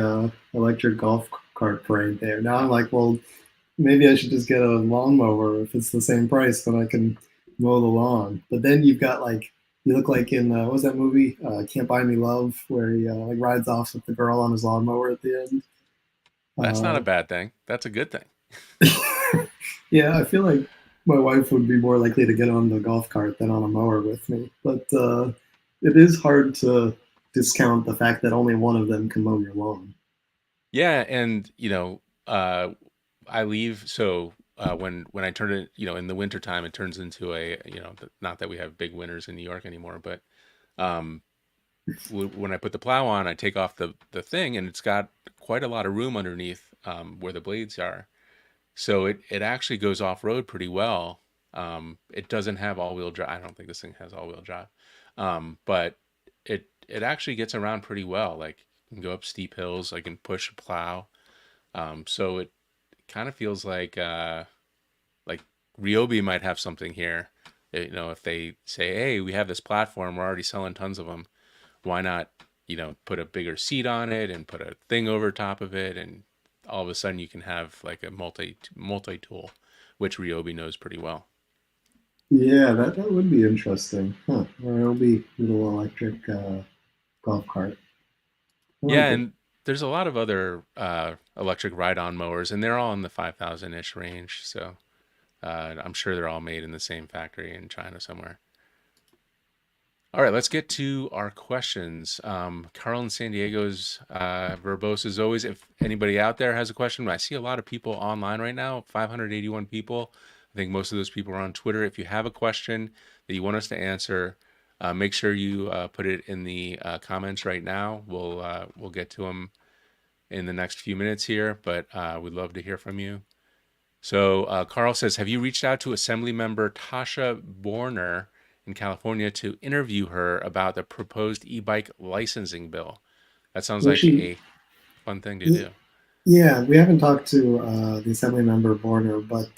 electric golf cart parade there. Now I'm like, well, maybe I should just get a lawnmower if it's the same price, then I can mow the lawn. But then you've got like you look like in what was that movie Can't Buy Me Love, where he like rides off with the girl on his lawnmower at the end. That's not Uh, a bad thing. That's a good thing. yeah, I feel like my wife would be more likely to get on the golf cart than on a mower with me. But it is hard to discount the fact that only one of them can mow your lawn. Yeah, and I leave so when I turn it, in the wintertime it turns into a, not that we have big winters in New York anymore, but um when I put the plow on, I take off the thing and it's got quite a lot of room underneath where the blades are. So it actually goes off road pretty well. It doesn't have all-wheel drive. I don't think this thing has all-wheel drive. But it actually gets around pretty well. Like you can go up steep hills, I can push a plow. So it kind of feels like Ryobi might have something here. If they say, "Hey, we have this platform, we're already selling tons of them. Why not, put a bigger seat on it and put a thing over top of it, and all of a sudden you can have like a multi tool, which Ryobi knows pretty well." Yeah, that would be interesting. Huh. Or it'll be little electric golf cart. I Yeah, like it. and there's a lot of other electric ride-on mowers, and they're all in the 5,000-ish range. So I'm sure they're all made in the same factory in China somewhere. All right, let's get to our questions. Carl in San Diego's verbose as always. If anybody out there has a question, I see a lot of people online right now, 581 people. I think most of those people are on Twitter. If you have a question that you want us to answer, make sure you put it in the comments right now. We'll get to them in the next few minutes here, but we'd love to hear from you. So Carl says, have you reached out to Assembly Member Tasha Borner in California to interview her about the proposed e-bike licensing bill? That sounds We like actually, a fun thing to y- do. yeah, we haven't talked to the Assembly Member Borner, but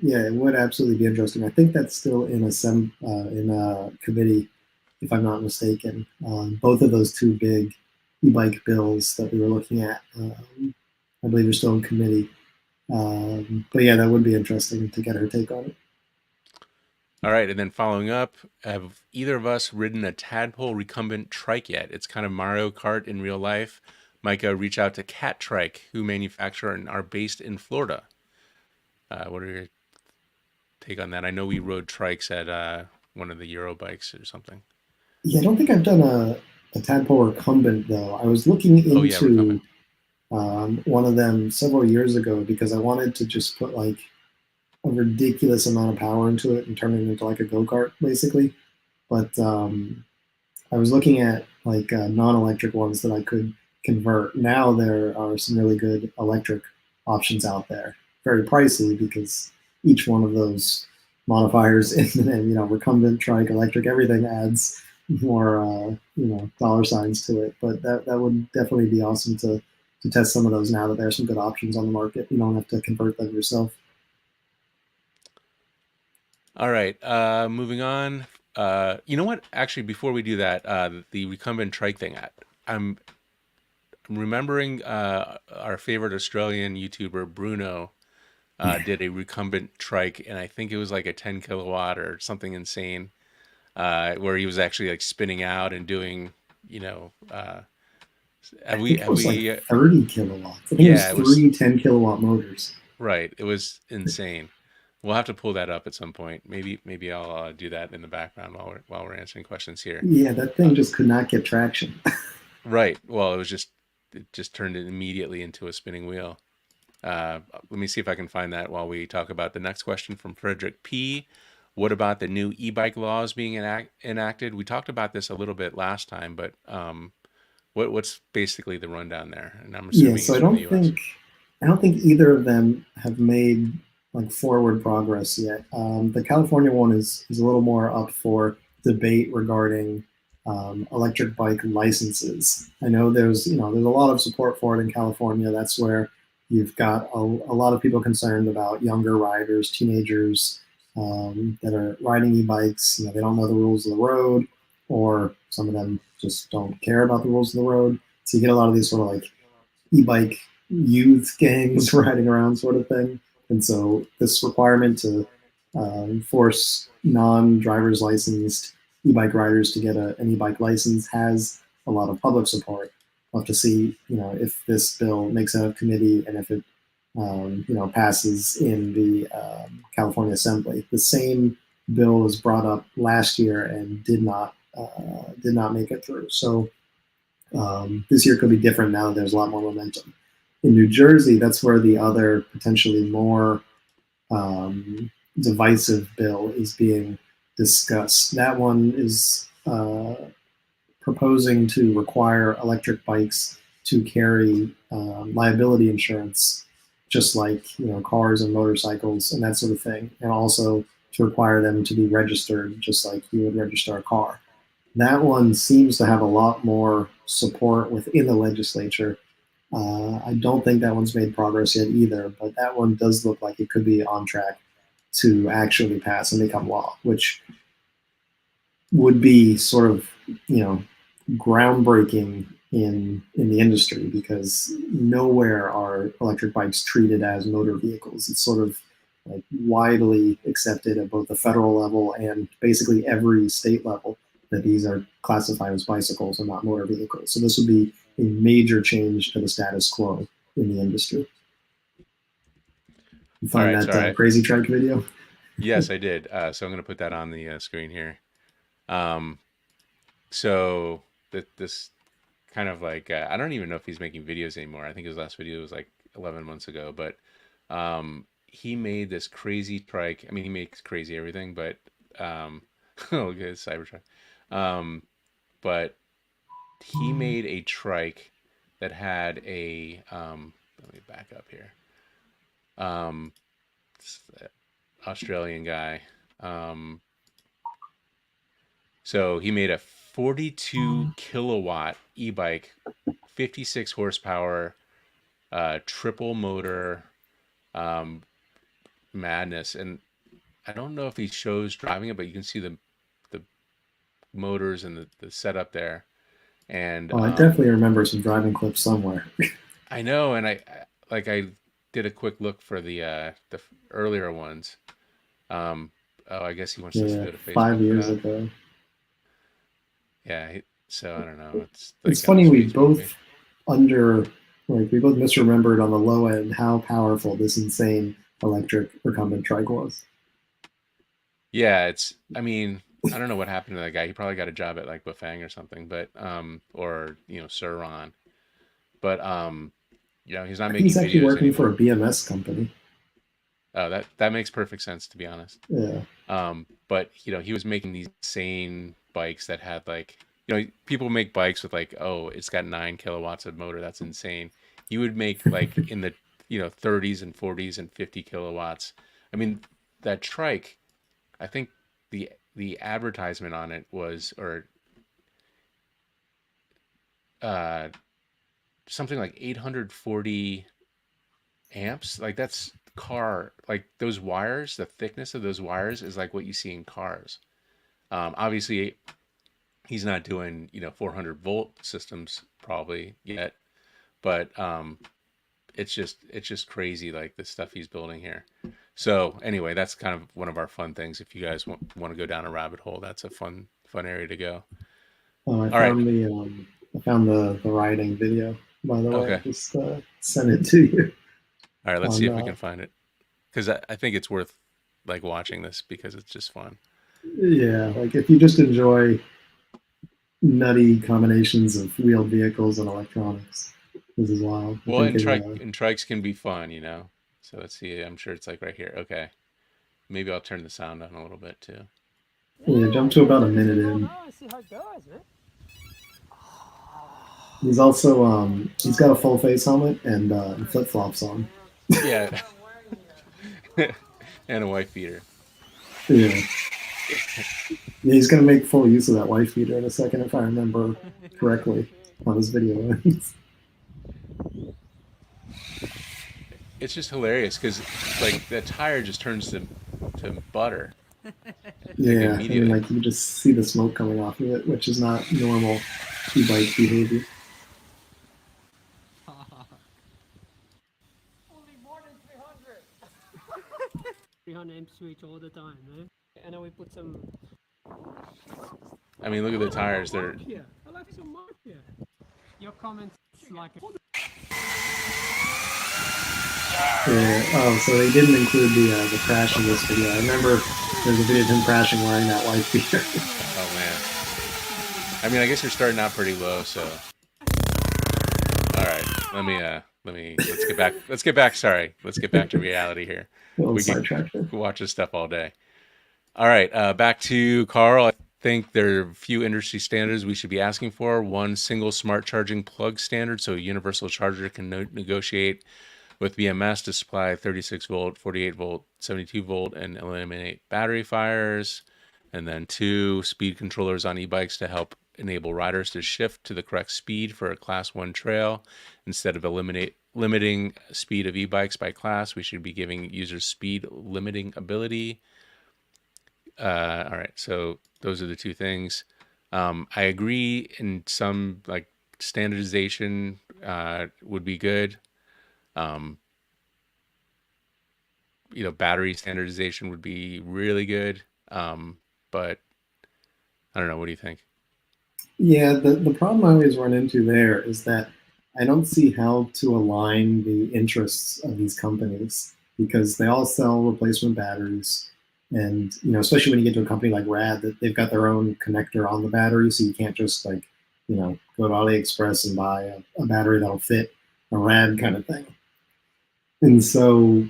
yeah, it would absolutely be interesting. I think that's still in a committee, if I'm not mistaken. Both of those two big e-bike bills that we were looking at, I believe, are still in committee. But yeah, that would be interesting to get her take on it. All right, and then following up, have either of us ridden a Tadpole recumbent trike yet? It's kind of Mario Kart in real life. Micah, reach out to Cat Trike, who manufacture and are based in Florida. What are your take on that? I know we rode trikes at one of the Euro bikes or something. Yeah, I don't think I've done a tadpole recumbent though. I was looking Oh yeah, recumbent. into one of them several years ago because I wanted to just put like a ridiculous amount of power into it and turn it into like a go kart, basically. But I was looking at like non-electric ones that I could convert. Now there are some really good electric options out there. Very pricey because each one of those modifiers and recumbent, trike, electric, everything adds more dollar signs to it. But that would definitely be awesome to test some of those now that there are some good options on the market. You don't have to convert them yourself. All right, moving on. You know what? Actually, before we do that, the recumbent trike thing, I'm remembering our favorite Australian YouTuber Bruno Yeah, did a recumbent trike, and I think it was like a 10 kilowatt or something insane, where he was actually like spinning out and doing, you know, I think it have was like we, 30 kilowatts. I think it was yeah, it was three 10 kilowatt motors. right. It was insane. We'll have to pull that up at some point. Maybe I'll do that in the background while we're answering questions here. Yeah, that Uh, thing just could not get traction. right. Well, it just turned it immediately into a spinning wheel. Let me see if I can find that while we talk about the next question from Frederick P. What about the new e-bike laws being enacted? We talked about this a little bit last time, but what's basically the rundown there? And I'm Yeah, assuming so he's from the U.S. I don't think either of them have made like forward progress yet. The California one is a little more up for debate regarding electric bike licenses. I know there's a lot of support for it in California. That's where you've got a lot of people concerned about younger riders, teenagers that are riding e-bikes. They don't know the rules of the road, or some of them just don't care about the rules of the road. So you get a lot of these sort of like e-bike youth gangs riding around sort of thing. And so this requirement to force non-driver's licensed e-bike riders to get an e-bike license has a lot of public support. We'll have to see, if this bill makes it out of committee and if it, passes in the California Assembly. The same bill was brought up last year and did not make it through. So this year could be different now that there's a lot more momentum. In New Jersey, that's where the other potentially more divisive bill is being discussed. That one is proposing to require electric bikes to carry liability insurance, just like cars and motorcycles and that sort of thing, and also to require them to be registered, just like you would register a car. That one seems to have a lot more support within the legislature. I don't think that one's made progress yet either, but that one does look like it could be on track to actually pass and become law, which would be sort of, you know, groundbreaking in the industry because nowhere are electric bikes treated as motor vehicles. It's sort of like widely accepted at both the federal level and basically every state level that these are classified as bicycles and not motor vehicles. So this would be a major change to the status quo in the industry. You All find right, that sorry. crazy trike video? Yes, I did. So I'm going to put that on the screen here. Um, So this kind of like I don't even know if he's making videos anymore. I think his last video was like 11 months ago, but he made this crazy trike. I mean, he makes crazy everything, but look at his Cybertruck. Um, but he made a trike that had a let me back up here. Um, Australian guy. Um, so he made a 42 kilowatt e-bike, 56 horsepower, triple motor, um, madness. And I don't know if he shows driving it, but you can see the motors and the setup there. And Oh, I definitely remember some driving clips somewhere. I know, and I did a quick look for the earlier ones. Um, oh, I guess he wants us to Yeah, go to Facebook five for years that. ago. Yeah, so I don't know. It's It's like on funny his we Facebook both page. under like we both misremembered on the low end how powerful this insane electric recumbent trike was. Yeah, I mean, I don't know what happened to that guy. He probably got a job at like Bafang or something, but or Suron. But he's not I think he's making actually videos working for a anymore. BMS company. Oh, that makes perfect sense to be honest. Yeah. But he was making these insane bikes that had like, people make bikes with like, oh, it's got 9 kilowatts of motor. That's insane. He would make like in the 30s and 40s and 50 kilowatts. I mean, that trike, I think the advertisement on it was or uh something like 840 amps. Like that's car, like those wires, the thickness of those wires is like what you see in cars. Obviously he's not doing 400-volt systems probably yet, but it's just crazy like the stuff he's building here. So anyway, that's kind of one of our fun things. If you guys want to go down a rabbit hole, that's a fun area to go. I All right. found I found the riding video, by the way. Okay. I just sent it to you All right, let's see on if we can find it, because I think it's worth like watching this because it's just fun. yeah, like if you just enjoy nutty combinations of wheeled vehicles and electronics, this is wild. I Well, think and it trikes can be fun. So let's see. I'm sure it's like right here. Okay, maybe I'll turn the sound down a little bit too. yeah, jump to about a minute in. See how it goes, man. He's got a full face helmet and flip flops on. Yeah, and a wife beater. Yeah. Yeah, he's gonna make full use of that wife beater in a second if I remember correctly on his video. It's just hilarious because like the tire just turns to butter like Yeah, I mean, immediately. like you just see the smoke coming off of it, which is not normal e-bike behavior. Only more than 300. 300 amp switch all the time, man. And then we put some. I mean, look at the tires. They're Yeah, I like some mark here. Your comments like. Yeah. Oh, so they didn't include the crash in this video. I remember there's a video of him crashing wearing that wife beater. oh man. I mean, I guess you're starting out pretty low, so. All right, let's get back. Sorry, let's get back to reality here. A little We could sidetracked there. watch this stuff all day. All right, back to Carl. I think there are a few industry standards we should be asking for. One, single smart charging plug standard, so a universal charger can negotiate with BMS to supply 36 volt, 48 volt, 72 volt, and eliminate battery fires. And then two, speed controllers on e-bikes to help enable riders to shift to the correct speed for a class 1 trail. Instead of limiting speed of e-bikes by class, we should be giving users speed limiting ability. All right, so those are the two things. I agree in some like standardization would be good. Battery standardization would be really good. But I don't know. What do you think? Yeah, the problem I always run into there is that I don't see how to align the interests of these companies because they all sell replacement batteries. And especially when you get to a company like Rad, that they've got their own connector on the battery, so you can't just like go to AliExpress and buy a battery that'll fit a Rad kind of thing. And so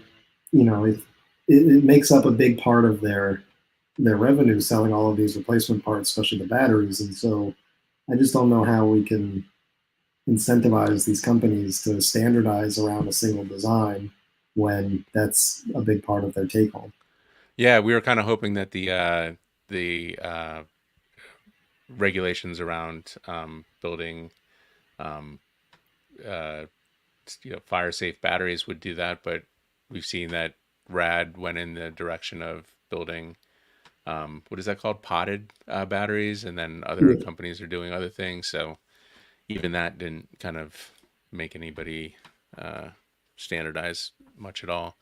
it makes up a big part of their revenue selling all of these replacement parts, especially the batteries. And so I just don't know how we can incentivize these companies to standardize around a single design when that's a big part of their take home. Yeah, we were kind of hoping that the regulations around building um, uh, fire safe batteries would do that, but we've seen that Rad went in the direction of building what is that called, potted batteries, and then other Yeah. companies are doing other things. So even that didn't kind of make anybody uh, standardize much at all.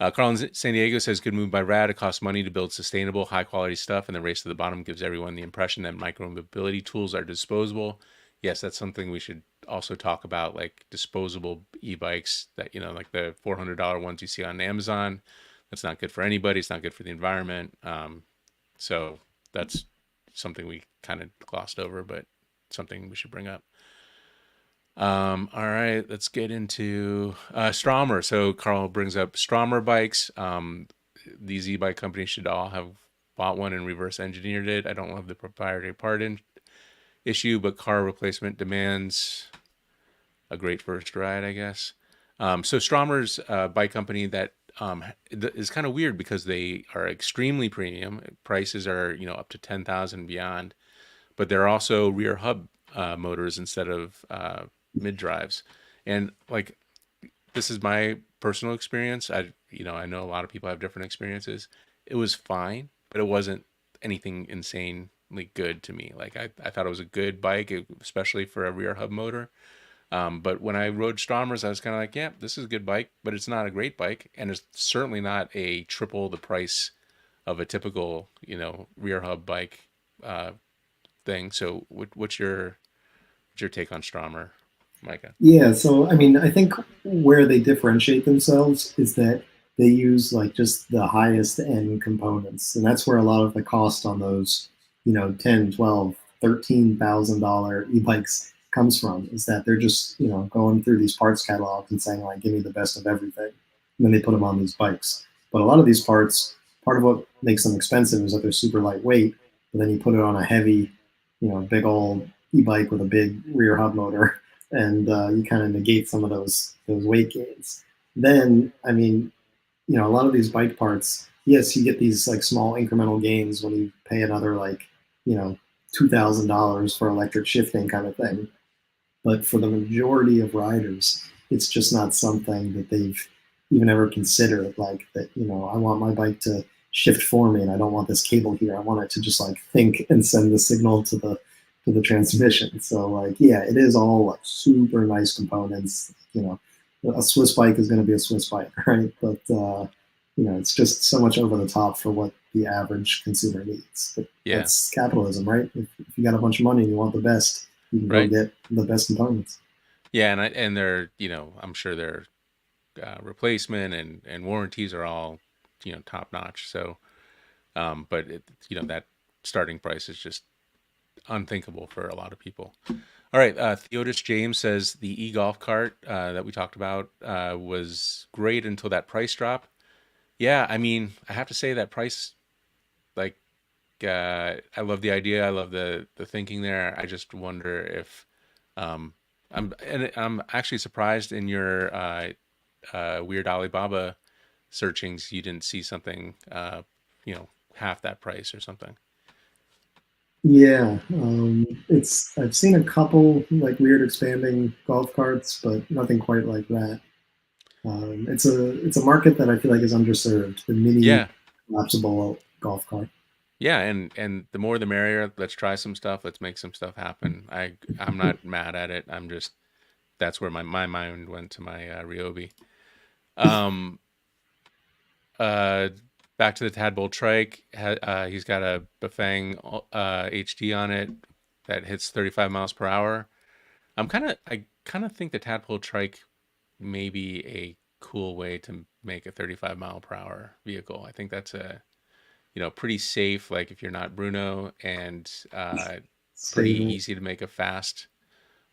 Carl in San Diego says, good move by Rad. It costs money to build sustainable, high quality stuff, and the race to the bottom gives everyone the impression that micromobility tools are disposable. Yes, that's something we should also talk about, like disposable e-bikes that, like the $400 ones you see on Amazon. That's not good for anybody. It's not good for the environment. So that's something we kind of glossed over, but something we should bring up. All right, let's get into Stromer. So Carl brings up Stromer bikes. These e-bike companies should all have bought one and reverse engineered it. I don't love the proprietary part issue, but car replacement demands a great first ride, I guess. So Stromer's a bike company that is kind of weird because they are extremely premium. Prices are up to 10,000 beyond, but they're also rear hub motors instead of mid drives. And like, this is my personal experience. I know a lot of people have different experiences. It was fine, but it wasn't anything insanely good to me. Like I thought it was a good bike, especially for a rear hub motor. But when I rode Stromers, I was kind of like, yeah, this is a good bike, but it's not a great bike, and it's certainly not a triple the price of a typical, rear hub bike uh, thing. So, what's your take on Stromer, Micah? Yeah, so I mean, I think where they differentiate themselves is that they use like just the highest end components. And that's where a lot of the cost on those, 10, 12, $13,000 e-bikes comes from, is that they're just, going through these parts catalogs and saying like, give me the best of everything. And then they put them on these bikes. But a lot of these parts, part of what makes them expensive is that they're super lightweight, but then you put it on a heavy, big old e-bike with a big rear hub motor, and you kind of negate some of those weight gains. Then, I mean, a lot of these bike parts, yes, you get these like small incremental gains when you pay another like you know $2,000 for electric shifting kind of thing. But for the majority of riders, it's just not something that they've even ever considered. Like that, I want my bike to shift for me, and I don't want this cable here. I want it to just like think and send the signal to the transmission. So like, yeah, it is all like super nice components. A Swiss bike is going to be a Swiss bike, right? But it's just so much over the top for what the average consumer needs. But Yeah, that's capitalism, right? If you got a bunch of money and you want the best, you can go right. get the best components. Yeah, and they're I'm sure their replacement and warranties are all top notch. So, but that starting price is just unthinkable for a lot of people. All right, Theodis James says the e-golf cart that we talked about was great until that price drop. Yeah, I mean, I have to say that price, like, I love the idea. I love the thinking there. I just wonder if um, I'm actually surprised in your weird Alibaba searchings you didn't see something half that price or something. Yeah, it's I've seen a couple like weird expanding golf carts, but nothing quite like that. It's a market that I feel like is underserved. The mini Yeah, collapsible golf cart. yeah, and the more the merrier. Let's try some stuff. Let's make some stuff happen. I'm not mad at it. I'm just that's where my mind went to my Ryobi. Um, uh, back to the Tadpole trike. He's got a Bafang HD on it that hits 35 miles per hour. I kind of think the Tadpole trike may be a cool way to make a 35 mile per hour vehicle. I think that's pretty safe, like if you're not Bruno, and pretty Saving it. easy to make a fast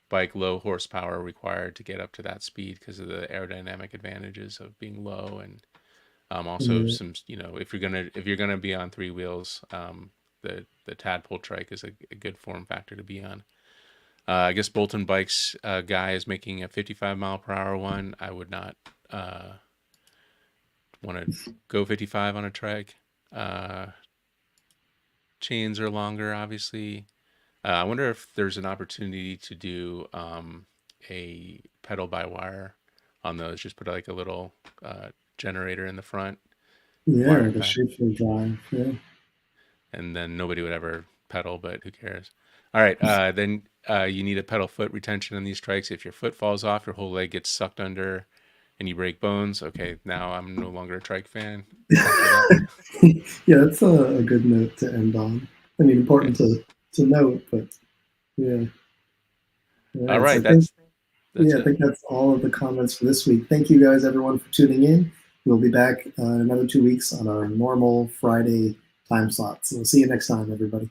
bike, low horsepower required to get up to that speed because of the aerodynamic advantages of being low, and also Yeah. some, if you're gonna be on three wheels, the tadpole trike is a good form factor to be on. I guess Bolton Bikes guy is making a 55 mile per hour one. I would not want to go 55 on a trike. Chains are longer, obviously. I wonder if there's an opportunity to do a pedal by wire on those. Just put like a little generator in the front, Yeah, wire it the back, shapeful drive. Yeah. and then nobody would ever pedal, but who cares? All right, then you need a pedal foot retention on these trikes. If your foot falls off, your whole leg gets sucked under, and you break bones. Okay, now I'm no longer a trike fan after that. Yeah, that's a good note to end on. I mean, important to note, but yeah. All All right, so right, I think that's I it. think that's all of the comments for this week. Thank you guys, everyone, for tuning in. We'll be back in another 2 weeks on our normal Friday time slot. So we'll see you next time, everybody.